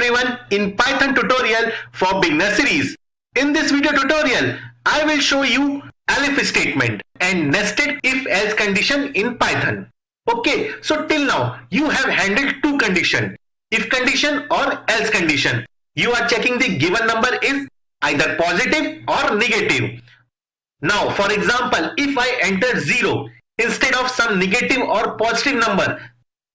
everyone in Python tutorial for beginner series. In this video tutorial, I will show you elif statement and nested if-else condition in Python. Okay, so till now you have handled two conditions, if condition or else condition. You are checking the given number is either positive or negative. Now for example, if I enter 0 instead of some negative or positive number,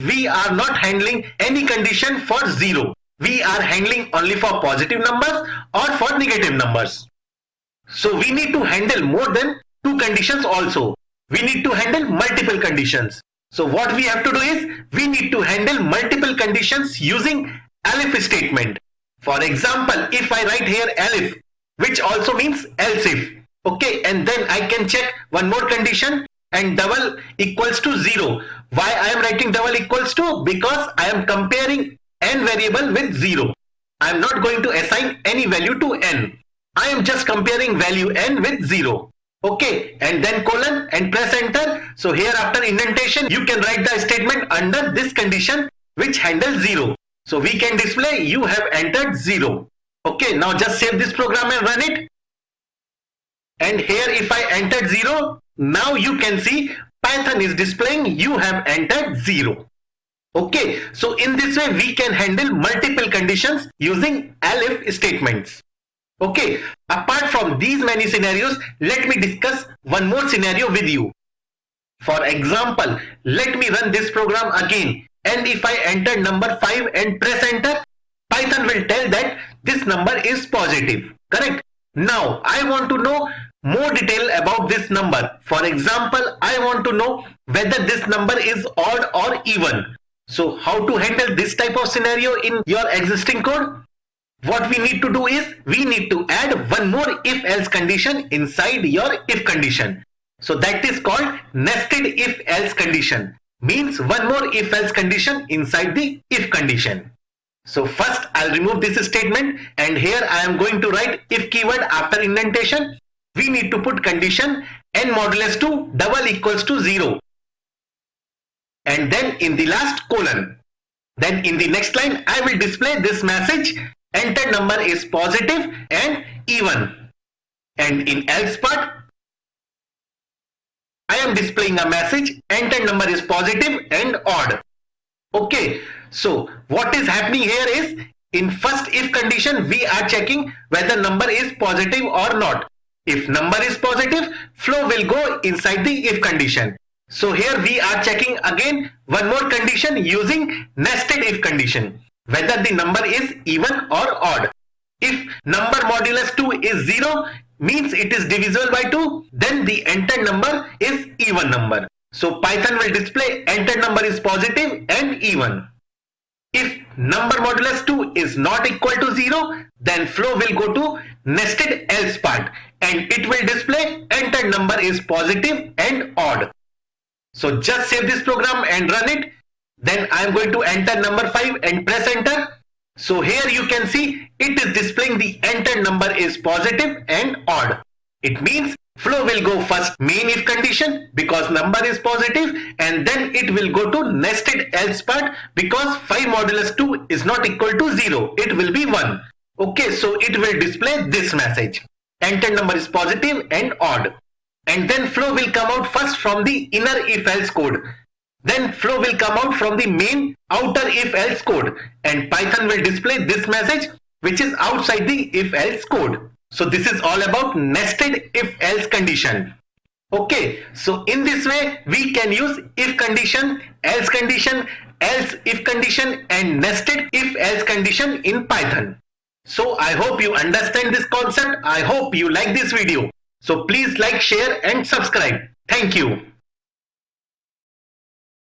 we are not handling any condition for 0. We are handling only for positive numbers or for negative numbers. So we need to handle more than two conditions also. We need to handle multiple conditions. So what we have to do is we need to handle multiple conditions using elif statement. For example, if I write here elif, which also means else if, okay, and then I can check one more condition and double equals to 0. Why I am writing double equals to? Because I am comparing n variable with 0. I am not going to assign any value to n. I am just comparing value n with 0. Okay, and then colon and press enter. So here after indentation you can write the statement under this condition which handles 0. So we can display you have entered 0. Okay, now just save this program and run it. And here if I entered 0, now you can see Python is displaying you have entered 0. Okay, so in this way we can handle multiple conditions using elif statements. Okay, apart from these many scenarios, let me discuss one more scenario with you. For example, let me run this program again, and if I enter number 5 and press enter, Python will tell that this number is positive, correct? Now I want to know more detail about this number. For example, I want to know whether this number is odd or even. So how to handle this type of scenario in your existing code? What we need to do is we need to add one more if-else condition inside your if condition. So that is called nested if-else condition. Means one more if-else condition inside the if condition. So first I'll remove this statement, and here I am going to write if keyword after indentation. We need to put condition n modulus 2 double equals to 0. And then in the last colon. Then in the next line I will display this message, enter number is positive and even. And in else part I am displaying a message, enter number is positive and odd. Okay, so what is happening here is in first if condition we are checking whether number is positive or not. If number is positive, flow will go inside the if condition. So here we are checking again one more condition using nested if condition, whether the number is even or odd. If number modulus 2 is 0, means it is divisible by 2, then the entered number is even number. So Python will display entered number is positive and even. If number modulus 2 is not equal to 0, then flow will go to nested else part and it will display entered number is positive and odd. So just save this program and run it. Then I am going to enter number 5 and press enter. So here you can see it is displaying the entered number is positive and odd. It means flow will go first main if condition because number is positive, and then it will go to nested else part because 5 modulus 2 is not equal to 0. It will be 1. Okay, so it will display this message. Entered number is positive and odd. And then flow will come out first from the inner if-else code. Then flow will come out from the main outer if-else code. And Python will display this message which is outside the if-else code. So this is all about nested if-else condition. Okay, so in this way we can use if condition, else if condition and nested if-else condition in Python. So I hope you understand this concept. I hope you like this video. So please like, share and subscribe. Thank you.